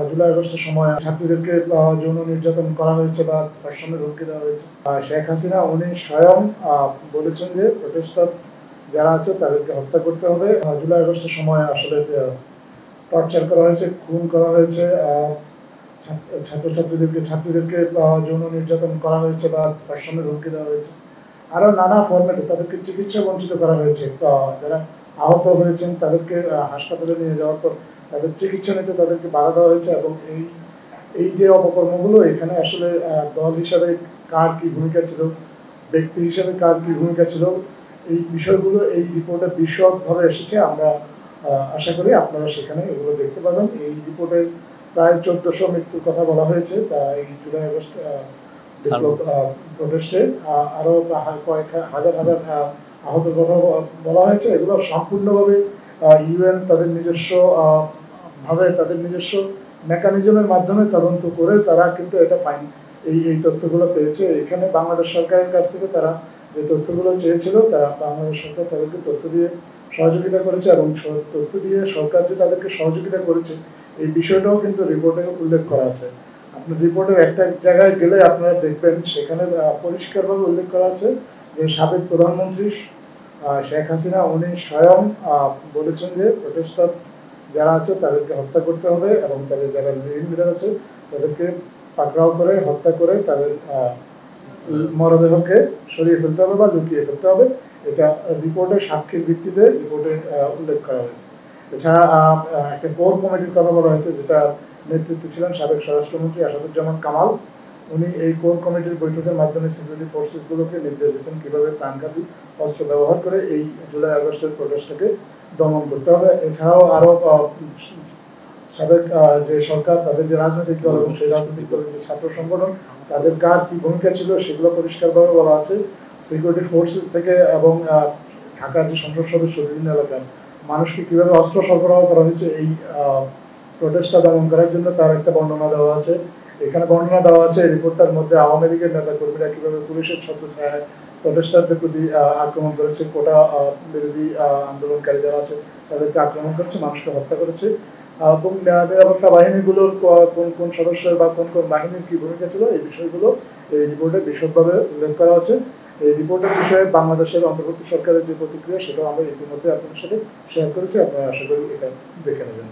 জুলাই আগস্টের সময় ছাত্রীদেরকে যৌন নির্যাতন করা হয়েছে বা ধর্ষণের হুমকি দেওয়া হয়েছে। শেখ হাসিনা উনি স্বয়ং বলেছেন যে প্রোটেস্টার যারা আছে তাদেরকে হত্যা করতে হবে। জুলাই আগস্টের সময় আসলে টর্চার করা হয়েছে, খুন করা হয়েছে, ছাত্রীদেরকে যৌন নির্যাতন করা হয়েছে বা ধর্ষণের হুমকি দেওয়া হয়েছে। আরো নানা ফরম্যাটে তাদেরকে চিকিৎসা বঞ্চিত করা হয়েছে। যারা আহত হয়েছেন তাদেরকে হাসপাতালে নিয়ে যাওয়ার পর তাদের চিকিৎসা নিতে তাদেরকে বাধা দেওয়া হয়েছে। এবং এই যে অপকর্মগুলো এখানে আসলে দল হিসাবে কার কি ভূমিকা ছিল, ব্যক্তি হিসাবে কার কি ভূমিকা ছিল, এই বিষয়গুলো এই রিপোর্টে বিশদভাবে এসেছে। আমরা আশা করি আপনারা সেখানে এগুলো দেখতে পাবেন। এই রিপোর্টে প্রায় 1400 মৃত্যুর কথা বলা হয়েছে। তা এই জুলাই আগস্ট প্রোটেস্টে আরো কয়েক হাজার হাজার আহতের কথা বলা হয়েছে। এগুলো সম্পূর্ণভাবে ইউএন তাদের নিজস্ব তাদের নিজস্ব মেকানিজমের মাধ্যমে তদন্ত করে তারা কিন্তু এটা এই তথ্যগুলো পেয়েছে। এখানে বাংলাদেশ সরকারের কাছ থেকে তারা যে তথ্যগুলো চেয়েছিল তারা বাংলাদেশ সরকার তাদেরকে তথ্য দিয়ে সহযোগিতা করেছে। এবং তথ্য দিয়ে সরকার যে তাদেরকে সহযোগিতা করেছে এই বিষয়টাও কিন্তু রিপোর্টে উল্লেখ করা আছে। আপনার রিপোর্টের একটা জায়গায় গেলে আপনারা দেখবেন সেখানে পরিষ্কারভাবে উল্লেখ করা আছে যে সাবেক প্রধানমন্ত্রী শেখ হাসিনা উনি স্বয়ং বলেছেন যে প্রোটেস্টার যারা আছে তাদেরকে হত্যা করতে হবে এবং তাদের যারা লিডার আছে তাদেরকে পাকড়াও করে হত্যা করে তাদের মরদেহকে সরিয়ে ফেলতে হবে বা লুকিয়ে ফেলতে হবে। এটা রিপোর্টের সাক্ষীর ভিত্তিতে রিপোর্টে উল্লেখ করা হয়েছে। এছাড়া একটা কোর কমিটির কথা বলা হয়েছে যেটা নেতৃত্বে ছিলেন সাবেক স্বরাষ্ট্রমন্ত্রী আসাদুজ্জামান কামাল। উনি এই কোর কমিটির বৈঠকের মাধ্যমে সিকিউরিটি ফোর্সেসগুলোকে নির্দেশ দিতেন কীভাবে প্রাণঘাতী অস্ত্র ব্যবহার করে এই জুলাই আগস্টের প্রোটেস্টটাকে দমন করতে হবে। এছাড়াও আরও সাবেক যে সরকার তাদের যে রাজনৈতিক দল এবং সেই রাজনৈতিক দলের যে ছাত্র সংগঠন তাদের কার কী ভূমিকা ছিল সেগুলো পরিষ্কারভাবে বলা আছে। সিকিউরিটি ফোর্সেস থেকে এবং ঢাকার যে সংসদ সদস্য বিভিন্ন এলাকার মানুষকে কীভাবে অস্ত্র সরবরাহ করা হয়েছে এই প্রোটেস্টটা দমন করার জন্য তার একটা বর্ণনা দেওয়া আছে। এখানে বর্ণনা দেওয়া আছে রিপোর্টটার মধ্যে আওয়ামী লীগের নেতা কর্মীরা কীভাবে পুলিশের ছত্রছায়ায় প্রোটেস্টারদের প্রতি আক্রমণ করেছে, কোটা বিরোধী আন্দোলনকারী যারা আছে তাদেরকে আক্রমণ করেছে, মানুষকে হত্যা করেছে। এবং নিরাপত্তা বাহিনীগুলোর কোন কোন সদস্যের বা কোন কোন বাহিনীর কী ভূমিকা ছিল এই বিষয়গুলো এই রিপোর্টে বিশদভাবে উল্লেখ করা আছে। এই রিপোর্টের বিষয়ে বাংলাদেশের অন্তর্বর্তী সরকারের যে প্রতিক্রিয়া সেটাও আমরা ইতিমধ্যে আপনাদের সাথে শেয়ার করেছি। আপনারা আশা করি এটা দেখে নেবেন।